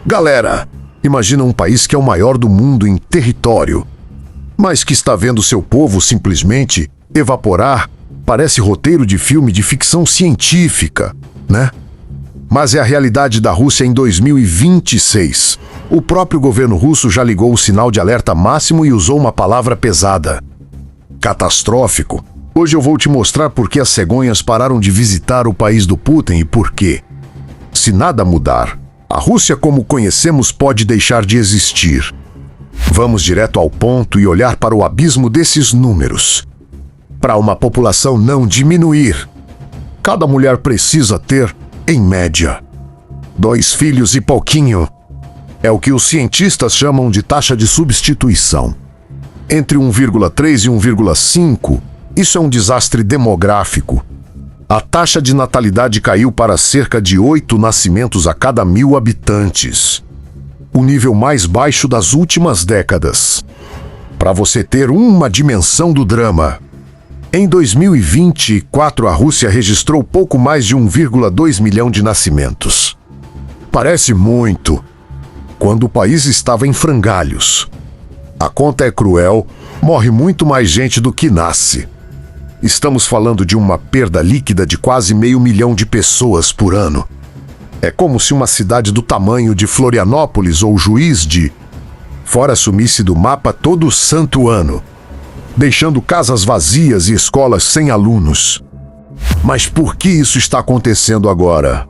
Galera, imagina um país que é o maior do mundo em território, mas que está vendo seu povo simplesmente evaporar. Parece roteiro de filme de ficção científica, né? Mas é a realidade da Rússia em 2026. O próprio governo russo já ligou o sinal de alerta máximo e usou uma palavra pesada: catastrófico. Hoje eu vou te mostrar por que as cegonhas pararam de visitar o país do Putin e por quê. Se nada mudar, a Rússia como conhecemos pode deixar de existir. Vamos direto ao ponto e olhar para o abismo desses números. Para uma população não diminuir, cada mulher precisa ter, em média, 2 filhos e pouquinho. É o que os cientistas chamam de taxa de substituição. Entre 1,3 e 1,5, isso é um desastre demográfico. A taxa de natalidade caiu para cerca de 8 nascimentos a cada 1.000 habitantes. O nível mais baixo das últimas décadas. Para você ter uma dimensão do drama, em 2024 a Rússia registrou pouco mais de 1,2 milhão de nascimentos. Parece muito, quando o país estava em frangalhos. A conta é cruel, morre muito mais gente do que nasce. Estamos falando de uma perda líquida de quase 500 mil de pessoas por ano. É como se uma cidade do tamanho de Florianópolis ou Juiz de Fora sumisse do mapa todo santo ano, deixando casas vazias e escolas sem alunos. Mas por que isso está acontecendo agora?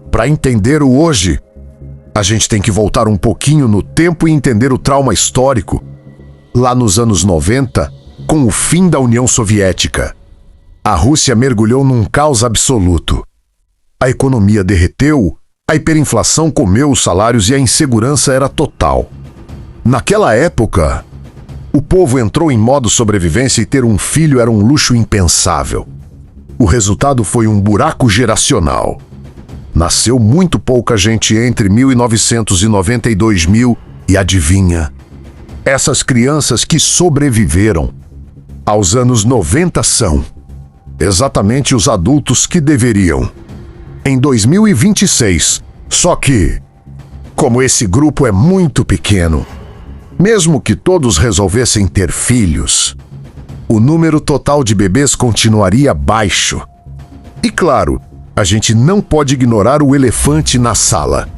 Para entender o hoje, a gente tem que voltar um pouquinho no tempo e entender o trauma histórico. Lá nos anos 90, com o fim da União Soviética, a Rússia mergulhou num caos absoluto. A economia derreteu, a hiperinflação comeu os salários e a insegurança era total. Naquela época, o povo entrou em modo sobrevivência e ter um filho era um luxo impensável. O resultado foi um buraco geracional. Nasceu muito pouca gente entre 1990 e 2000 e adivinha? Essas crianças que sobreviveram aos anos 90 são exatamente os adultos que deveriam. Em 2026, só que, como esse grupo é muito pequeno, mesmo que todos resolvessem ter filhos, o número total de bebês continuaria baixo. E claro, a gente não pode ignorar o elefante na sala: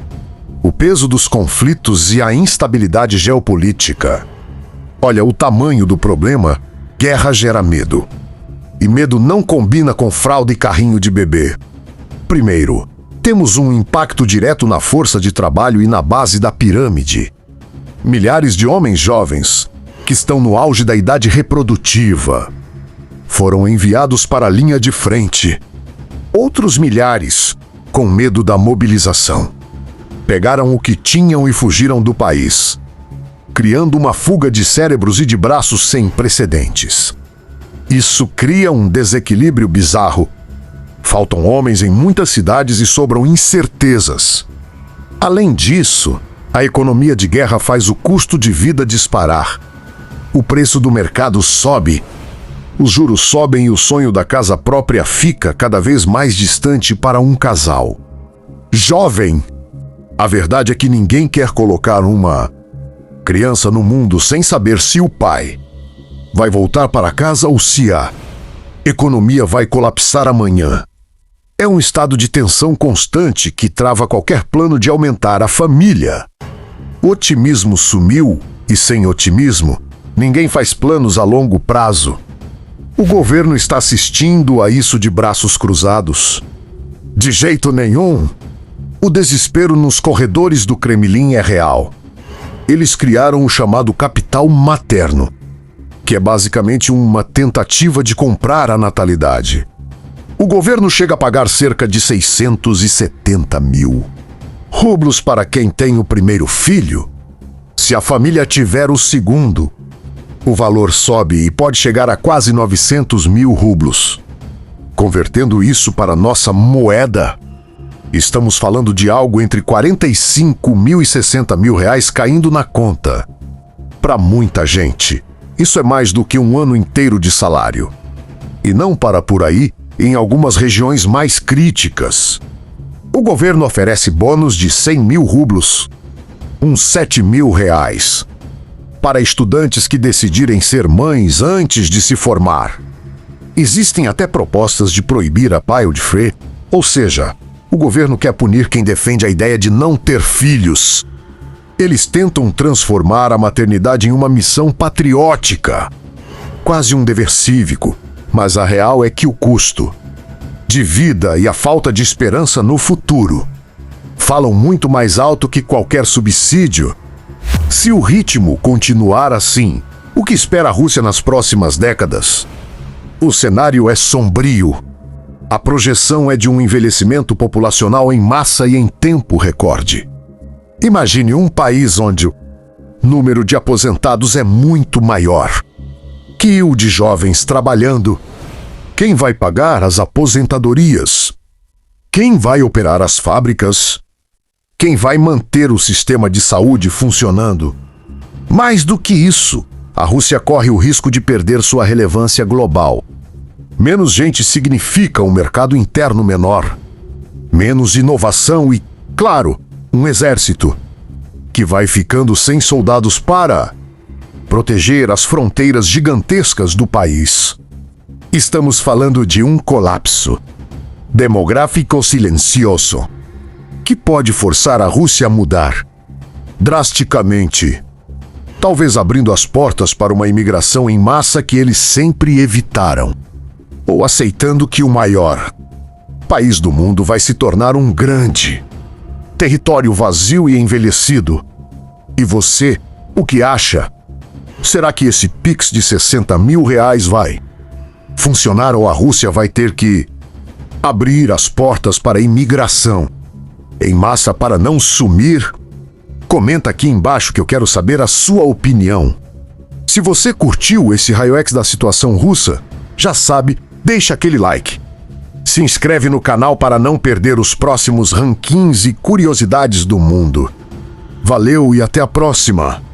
o peso dos conflitos e a instabilidade geopolítica. Olha, o tamanho do problema: guerra gera medo. E medo não combina com fralda e carrinho de bebê. Primeiro, temos um impacto direto na força de trabalho e na base da pirâmide. Milhares de homens jovens, que estão no auge da idade reprodutiva, foram enviados para a linha de frente. Outros milhares, com medo da mobilização, pegaram o que tinham e fugiram do país, criando uma fuga de cérebros e de braços sem precedentes. Isso cria um desequilíbrio bizarro. Faltam homens em muitas cidades e sobram incertezas. Além disso, a economia de guerra faz o custo de vida disparar. O preço do mercado sobe. Os juros sobem e o sonho da casa própria fica cada vez mais distante para um casal jovem. A verdade é que ninguém quer colocar uma criança no mundo sem saber se o pai vai voltar para casa ou se a economia vai colapsar amanhã. É um estado de tensão constante que trava qualquer plano de aumentar a família. O otimismo sumiu e, sem otimismo, ninguém faz planos a longo prazo. O governo está assistindo a isso de braços cruzados. De jeito nenhum. O desespero nos corredores do Kremlin é real. Eles criaram o chamado capital materno, que é basicamente uma tentativa de comprar a natalidade. O governo chega a pagar cerca de 670 mil rublos para quem tem o primeiro filho. Se a família tiver o segundo, o valor sobe e pode chegar a quase 900 mil rublos. Convertendo isso para nossa moeda, estamos falando de algo entre 45 mil e 60 mil reais caindo na conta. Para muita gente, isso é mais do que um ano inteiro de salário. E não para por aí. Em algumas regiões mais críticas, o governo oferece bônus de 100 mil rublos uns R$7.000. Para estudantes que decidirem ser mães antes de se formar. Existem até propostas de proibir a child free, ou seja, o governo quer punir quem defende a ideia de não ter filhos. Eles tentam transformar a maternidade em uma missão patriótica, quase um dever cívico, mas a real é que o custo de vida e a falta de esperança no futuro falam muito mais alto que qualquer subsídio. Se o ritmo continuar assim, o que espera a Rússia nas próximas décadas? O cenário é sombrio. A projeção é de um envelhecimento populacional em massa e em tempo recorde. Imagine um país onde o número de aposentados é muito maior que o de jovens trabalhando. Quem vai pagar as aposentadorias? Quem vai operar as fábricas? Quem vai manter o sistema de saúde funcionando? Mais do que isso, a Rússia corre o risco de perder sua relevância global. Menos gente significa um mercado interno menor, menos inovação e, claro, um exército que vai ficando sem soldados para proteger as fronteiras gigantescas do país. Estamos falando de um colapso demográfico silencioso que pode forçar a Rússia a mudar drasticamente, talvez abrindo as portas para uma imigração em massa que eles sempre evitaram, ou aceitando que o maior país do mundo vai se tornar um grande território vazio e envelhecido. E você, o que acha? Será que esse Pix de R$60.000 vai funcionar ou a Rússia vai ter que abrir as portas para a imigração em massa para não sumir? Comenta aqui embaixo que eu quero saber a sua opinião. Se você curtiu esse raio-x da situação russa, já sabe, deixa aquele like. Se inscreve no canal para não perder os próximos rankings e curiosidades do mundo. Valeu e até a próxima!